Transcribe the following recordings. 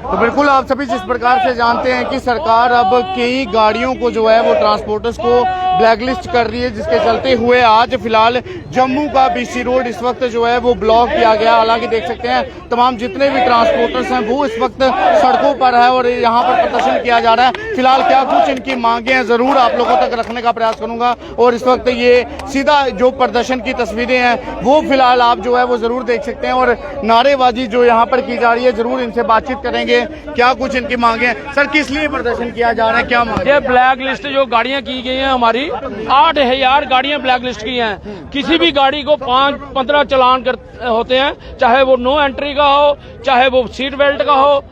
तो बिल्कुल आप सभी जिस प्रकार से जानते हैं कि सरकार अब कई गाड़ियों को जो है वो ट्रांसपोर्टर्स को ब्लैकलिस्ट कर रही है, जिसके चलते हुए आज फिलहाल जम्मू का बीसी रोड इस वक्त जो है वो ब्लॉक किया गया। हालांकि देख सकते हैं तमाम जितने भी ट्रांसपोर्टर्स हैं वो इस वक्त सड़कों पर है और यहाँ पर प्रदर्शन किया जा रहा है। फिलहाल क्या कुछ इनकी मांगे हैं जरूर आप लोगों तक रखने का प्रयास करूंगा और इस वक्त ये सीधा जो प्रदर्शन की तस्वीरें हैं वो फिलहाल आप जो है वो जरूर देख सकते हैं और नारेबाजी जो यहाँ पर की जा रही है जरूर इनसे बातचीत करेंगे क्या कुछ इनकी मांगे हैं। सर किस लिए प्रदर्शन किया जा रहा है, क्या मांगे? ये ब्लैक लिस्ट जो गाड़ियां की गई हैं हमारी 8,000 गाड़ियां ब्लैक लिस्ट की हैं। किसी भी गाड़ी को 5-15 चालान होते हैं, चाहे वो नो एंट्री का हो चाहे वो सीट बेल्ट का हो।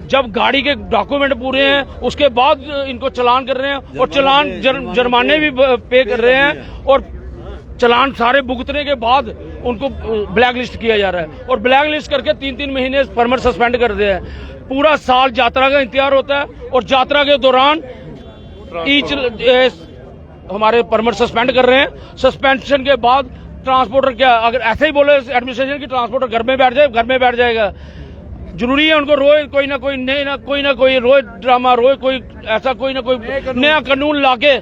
जब गाड़ी के डॉक्यूमेंट पूरे हैं उसके बाद इनको चालान कर रहे हैं और चालान जुर्माने भी पे कर रहे हैं और चालान सारे भुगतने के बाद उनको ब्लैक लिस्ट किया जा रहा है और ब्लैक लिस्ट करके 3-3 महीने परमिट सस्पेंड कर दिए हैं। पूरा साल यात्रा का इंतजार होता है और यात्रा के दौरान हमारे परमिट सस्पेंड कर रहे हैं। सस्पेंशन के बाद ट्रांसपोर्टर क्या अगर ऐसे ही बोले एडमिनिस्ट्रेशन की ट्रांसपोर्टर घर में बैठ जाए, घर में बैठ जाएगा। जरूरी है उनको रोज कोई ना कोई रोज ड्रामा, रोज कोई ऐसा कोई ना कोई नया कानून लाके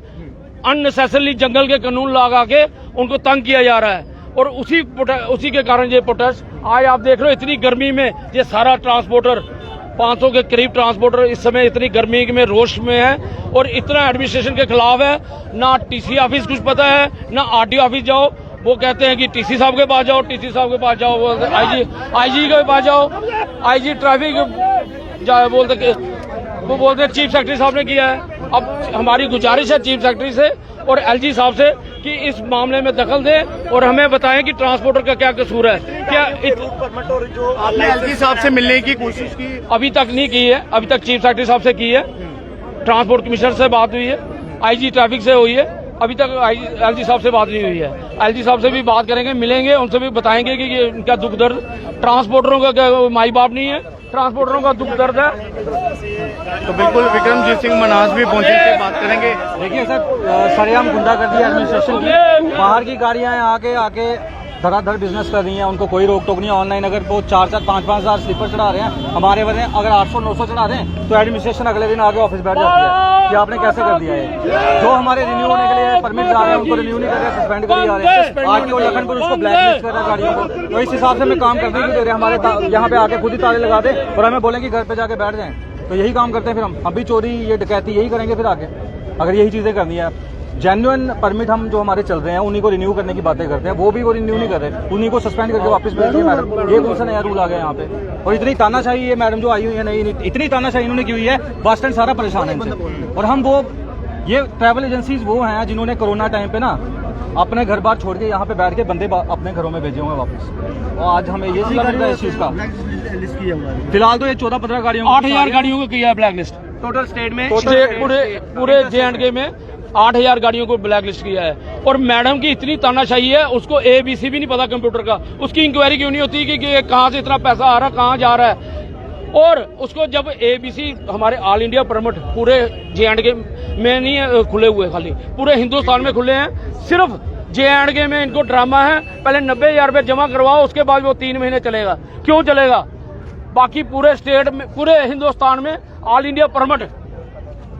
अननेसेसरली जंगल के कानून लगा के उनको तंग किया जा रहा है और उसी के कारण ये प्रोटेस्ट। आज आप देख रहे हो इतनी गर्मी में ये सारा ट्रांसपोर्टर 500 के करीब ट्रांसपोर्टर इस समय इतनी गर्मी में रोष में है और इतना एडमिनिस्ट्रेशन के खिलाफ है। ना टीसी ऑफिस कुछ पता है ना आरटीओ ऑफिस जाओ, वो कहते हैं कि टीसी साहब के पास जाओ, टीसी साहब के पास जाओ, आईजी के पास जाओ, आईजी ट्रैफिक बोलते वो बोलते चीफ सेक्रेटरी साहब ने किया है। अब हमारी गुजारिश है चीफ सेक्रेटरी से और एलजी साहब से कि इस मामले में दखल दें और हमें बताएं कि ट्रांसपोर्टर का क्या कसूर है। क्या जो आपने एलजी साहब से मिलने की कोशिश की? अभी तक नहीं की है, अभी तक चीफ सेक्रेटरी साहब से की है, ट्रांसपोर्ट कमिश्नर से बात हुई है, आईजी ट्रैफिक से हुई है, अभी तक एलजी साहब से बात नहीं हुई है। एलजी साहब से भी बात करेंगे, मिलेंगे, उनसे भी बताएंगे कि ये इनका दुख दर्द ट्रांसपोर्टरों का क्या माई बाप नहीं है, ट्रांसपोर्टरों का दुख दर्द है। तो बिल्कुल विक्रमजीत सिंह मनाज भी पहुंचे, से बात करेंगे। देखिए सर, सरेआम गुंडागर्दी एडमिनिस्ट्रेशन की, बाहर की गाड़ियां आके धड़ाधड़ बिजनेस कर रही हैं, उनको कोई रोक टोक नहीं है। ऑनलाइन अगर वो 4-4, 5-5 हज़ार स्लीपर चढ़ा रहे हैं, हमारे वजह अगर 800-900 चढ़ा रहे हैं तो एडमिनिस्ट्रेशन अगले दिन आगे ऑफिस बैठ जाती है कि आपने कैसे कर दिया है। जो हमारे रिन्यू होने के लिए परमिट जा रहे हैं उनको रिन्यू नहीं कर रहे, सस्पेंड कर जा रहे हैं। आरटीओ लखनपुर उसको ब्लैकलिस्ट कर रहा है गाड़ियों को। तो इस हिसाब से हमें काम करने की दे रहे हैं, हमारे यहाँ पे आके खुद ही ताले लगा दे और हमें बोलें कि घर पे जाके बैठ जाएं। तो यही काम करते हैं फिर हम भी चोरी ये डकैती यही करेंगे फिर आगे, अगर यही चीजें करनी है। जेन्युइन परमिट हम जो हमारे चल रहे हैं उन्हीं को रिन्यू करने की बातें करते हैं, वो रिन्यू नहीं कर रहे, उन्हीं को सस्पेंड करके वापस भेज दिए मैडम। ये कौन सा नया रूल आ गया यहाँ पे? और इतनी तानाशाही ये मैडम जो आई हुई है, नहीं इतनी तानाशाही इन्होंने की हुई है, बस स्टैंड सारा परेशान है इनसे। और हम ये ट्रैवल एजेंसीज वो हैं जिन्होंने कोरोना टाइम पे ना अपने घर बार छोड़ के यहाँ पे बैठ के बंदे अपने घरों में भेजे हुए वापस। और आज हमें ये सिला मिल रहा है इस चीज का। फिलहाल तो ये 14-15 गाड़ियों 8,000 गाड़ियों को किया है ब्लैक लिस्ट टोटल स्टेट में, पूरे JNK में 8,000 गाड़ियों को ब्लैक लिस्ट किया है। और मैडम की इतनी तानाशाही है, उसको ABC भी नहीं पता कंप्यूटर का, उसकी इंक्वायरी क्यों नहीं होती कि कहाँ से इतना पैसा आ रहा है, कहाँ जा रहा है। और उसको जब ABC हमारे ऑल इंडिया परमिट पूरे JNK में नहीं है खुले हुए, खाली पूरे हिंदुस्तान में खुले हैं, सिर्फ JNK में इनको ड्रामा है। पहले 90,000 रुपये जमा करवाओ, उसके बाद वो 3 महीने चलेगा। क्यों चलेगा? बाकी पूरे स्टेट में, पूरे हिंदुस्तान में ऑल इंडिया परमिट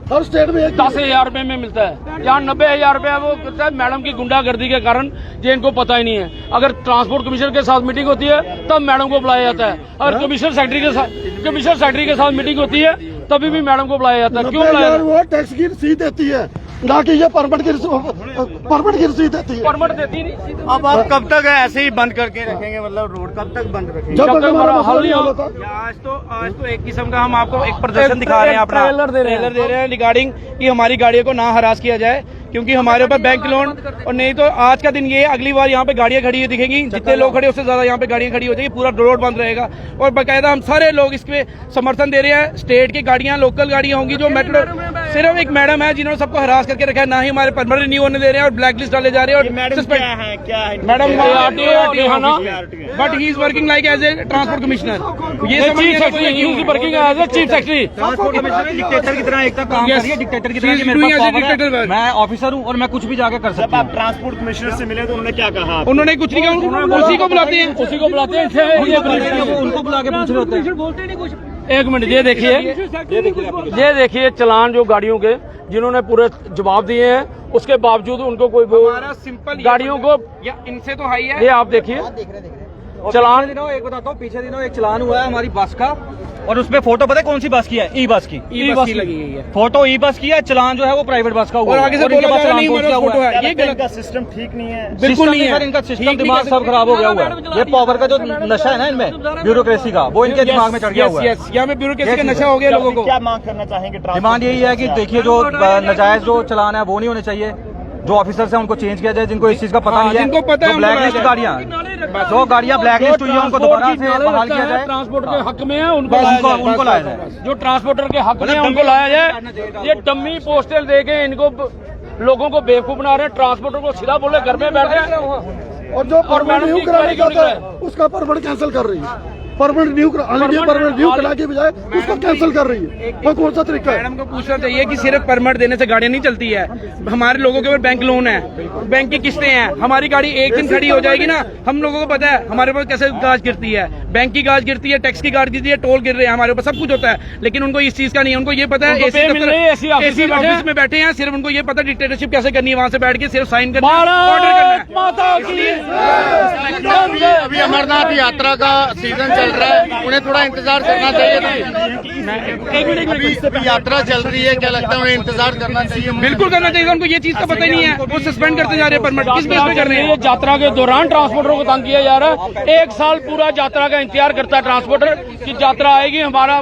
हर स्टेट में 10,000 रुपये में मिलता है, यहाँ 90,000 रुपये वो कहता है। मैडम की गुंडागर्दी के कारण ये इनको पता ही नहीं है। अगर ट्रांसपोर्ट कमिश्नर के साथ मीटिंग होती है तब मैडम को बुलाया जाता है, और कमिश्नर सेक्रेटरी के साथ मीटिंग होती है तभी भी मैडम को बुलाया जाता है। क्यों बुलाया? वो टैक्स की रसीद देती है, ना कि ये परमिट की रसीद देती है। परमिट देती नहीं। अब आप कब तक ऐसे ही बंद करके रखेंगे, मतलब रोड कब तक बंद रखेंगे? जब तक हमारा हल नहीं होता। आज तो एक किस्म का हम आपको एक प्रदर्शन दिखा रहे हैं, अपना ट्रेलर दे रहे हैं रिगार्डिंग कि हमारी गाड़ियों को ना हरास किया जाए, क्योंकि हमारे ऊपर बैंक लोन। और नहीं तो आज का दिन ये, अगली बार यहाँ पे गाड़ियां खड़ी हुई दिखेंगी, जितने लोग खड़े उससे ज्यादा यहाँ पे गाड़ियां खड़ी हो जाएगी, पूरा रोड बंद रहेगा। और बाकायदा हम सारे लोग इसके समर्थन दे रहे हैं। स्टेट की गाड़ियां, लोकल गाड़ियां होंगी जो मेट्रो, सिर्फ एक मैडम है जिन्होंने सबको हरास करके रखा है, ना ही हमारे परमिट रिन्यू होने दे रहे हैं और ब्लैक लिस्ट डाले जा रहे हैं। और madam but he is working like as a transport commissioner. ये working as a chief secretary, transport commissioner dictator की तरह एक काम कर रही है, डिक्टेटर की तरह। मैं ऑफिसर हूँ और मैं कुछ भी जाके कर सकता हूँ। आप ट्रांसपोर्ट कमिश्नर से मिले तो उन्होंने क्या कहा? उन्होंने कुछ नहीं कहा, उसी को बुलाते हैं, उसी को बुलाते हैं, उनको बुला के पूछ रहे होते हैं। एक मिनट, ये देखिए चलान जो गाड़ियों के जिन्होंने पूरे जवाब दिए हैं, उसके बावजूद उनको कोई सिंपल गाड़ियों को या इनसे तो हाई है। ये आप देखिए चलान दिनों एक बताता हूँ, पीछे दिनों एक चलान हुआ है हमारी बस का, और उसपे फोटो पता है कौन सी बस की है? ई बस की लगी गई है। फोटो ई बस की है, चलान जो है वो प्राइवेट बस का हुआ और आगे से इनके बोला पास जा रहा चलान नहीं, कौन हमारे सा पास फोटो हुआ है। ये गलत का सिस्टम ठीक नहीं है। बिल्कुल नहीं है सर, इनका सिस्टम ठीक दिमाग सब खराब हो गया हुआ है। ये पावर का जो नशा है ना इनमें, ब्यूरोक्रेसी का, वो इनके दिमाग में चढ़ गया हुआ है। यहाँ में ब्यूरोक्रेसी का नशा हो गया लोगों को। क्या मांग करना चाहेंगे? डिमांड यही है कि देखिए जो नाजायज जो चलान है वो नहीं होने चाहिए, जो ऑफिसर्स हैं उनको चेंज किया जाए, जिनको इस चीज का पता नहीं है, जिनको पता है, ब्लैक लिस्ट गाड़ियाँ, जो गाड़ियाँ ब्लैक लिस्ट हुई है उनको दोबारा से बहाल किया जाए, ट्रांसपोर्ट के हक में है उनको लाया जाए। जो ट्रांसपोर्टर के हक में है उनको लाया जाए। ये डम्मी पोस्टल देके इनको लोगों को बेवकूफ बना रहे हैं। ट्रांसपोर्टर को सीधा बोले घर में बैठ रहे हैं, और जो परमिट न्यू कराने जाता है उसका परमिट कैंसिल कर रही है। परमिट न्यू कराने के बजाय उसको कैंसिल कर रही है। वो कौन सा तरीका है? मैडम को पूछना चाहिए कि सिर्फ परमिट देने से गाड़ियां नहीं चलती है। हमारे लोगों के ऊपर बैंक लोन है, बैंक की किस्तें हैं। हमारी गाड़ी एक दिन खड़ी हो जाएगी ना, हम लोगों को पता है हमारे ऊपर कैसे गाज गिरती है, बैंक की गाज गिरती है, टैक्स की गाज गिरती है, टोल गिर रहे हैं, हमारे ऊपर सब कुछ होता है। लेकिन उनको इस चीज का नहीं है। उनको ये पता है एसी ऑफिस में बैठे हैं, सिर्फ उनको ये पता डिक्टेटरशिप कैसे करनी है, वहां से बैठ के सिर्फ साइन करना, ऑर्डर करना है। अभी अमरनाथ यात्रा का सीजन चल रहा है, उन्हें थोड़ा इंतजार करना चाहिए था। अभी यात्रा चल रही है, क्या लगता है उन्हें इंतजार करना चाहिए? बिल्कुल करना चाहिए। उनको ये चीज का पता ही नहीं है, वो सस्पेंड करते जा रहे हैं परमिट। किस बेस पे कर रहे हैं? ये यात्रा के दौरान ट्रांसपोर्टरों को तंग किया जा रहा है। एक साल पूरा यात्रा का इंतजार करता है ट्रांसपोर्टर कि यात्रा आएगी, हमारा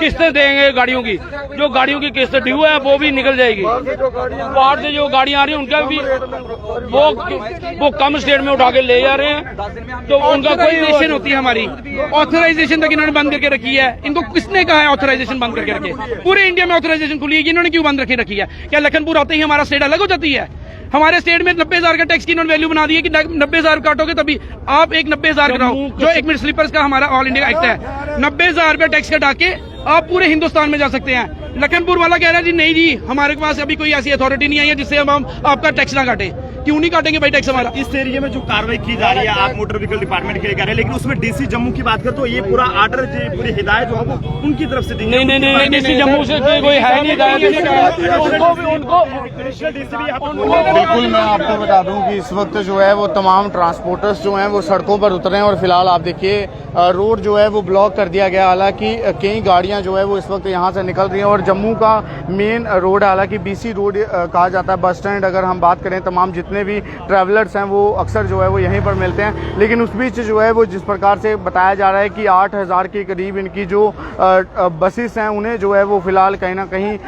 किस्तें देंगे गाड़ियों की। जो गाड़ियों की किस्त ड्यू है वो भी निकल जाएगी। बाहर से जो गाड़ियां आ रही है उनका भी वो कम स्टेट में उठा के ले जा रहे हैं। तो उनका कोई ऑथराइजेशन होती है हमारी, ऑथराइजेशन तक इन्होंने बंद करके रखी है। इनको किसने कहा है ऑथराइजेशन बंद करके रखे? पूरे इंडिया में ऑथराइजेशन खुली है, इन्होंने क्यों बंद रखी है? क्या लखनपुर आते ही हमारा स्टेट अलग हो जाती है? हमारे स्टेट में 90,000 का टैक्स की इन्होंने वैल्यू बना दी है कि 90,000 काटोगे तभी आप एक 90,000 कराओ। जो एक मिनट स्लीपर्स का हमारा ऑल इंडिया एक्ट है, 90,000 रुपया टैक्स कटा के आप पूरे हिंदुस्तान में जा सकते हैं। लखनपुर वाला कह रहा है जी नहीं जी, हमारे पास अभी कोई ऐसी अथॉरिटी नहीं आई है जिससे हम आपका टैक्स ना काटे। क्यों नहीं काटेंगे भाई टैक्स हमारा? इस एरिया में जो कार्रवाई की जा रही है, आप मोटर व्हीकल डिपार्टमेंट के लिए कर रहे हैं, लेकिन उसमें डीसी जम्मू की बात करें तो ये पूरा आर्डर, पूरी हिदायत जो है वो उनकी तरफ से दी। नहीं, डीसी जम्मू से कोई है नहीं बिल्कुल, मैं आपको बता दूं कि इस वक्त जो है वो तमाम ट्रांसपोर्टर्स जो हैं वो सड़कों पर उतरे हैं और फिलहाल आप देखिए रोड जो है वो ब्लॉक कर दिया गया। हालांकि कई गाड़ियां जो है वो इस वक्त यहाँ से निकल रही हैं और जम्मू का मेन रोड, हालांकि बीसी रोड कहा जाता है, बस स्टैंड अगर हम बात करें, तमाम जितने भी ट्रैवलर्स हैं वो अक्सर जो है वो यहीं पर मिलते हैं। लेकिन उस बीच जो है वो जिस प्रकार से बताया जा रहा है कि 8,000 के करीब इनकी जो बसेस हैं उन्हें जो है वो फिलहाल कहीं ना कहीं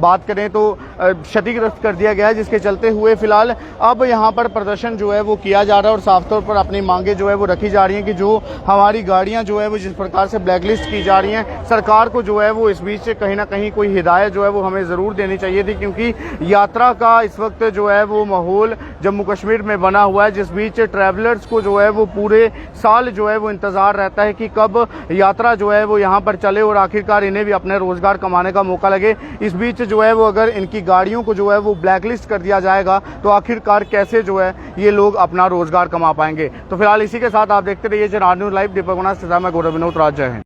बात करें तो क्षतिग्रस्त कर दिया गया है, जिसके चलते हुए फिलहाल अब यहाँ पर प्रदर्शन जो है वो किया जा रहा है और साफ तौर पर अपनी मांगे जो है वो रखी जा रही हैं कि जो हमारी गाड़ियाँ जो है वो जिस प्रकार से ब्लैकलिस्ट की जा रही हैं, सरकार को जो है वो इस बीच से कहीं ना कहीं कोई हिदायत जो है वो हमें ज़रूर देनी चाहिए थी। क्योंकि यात्रा का इस वक्त जो है वो माहौल जम्मू कश्मीर में बना हुआ है, जिस बीच ट्रैवलर्स को जो है वो पूरे साल जो है वो इंतज़ार रहता है कि कब यात्रा जो है वो यहाँ पर चले और आखिरकार इन्हें भी अपने रोज़गार कमाने का मौका लगे। इस बीच जो है वो अगर इनकी गाड़ियों को जो है वो ब्लैकलिस्ट कर दिया जाएगा तो आखिरकार कैसे जो है ये लोग अपना रोजगार कमा पाएंगे। तो फिलहाल इसी के साथ आप देखते रहिए जनार्दन न्यूज़ लाइव। दीपक गुना, मैं गौरव विनोद राज, जय हिंद।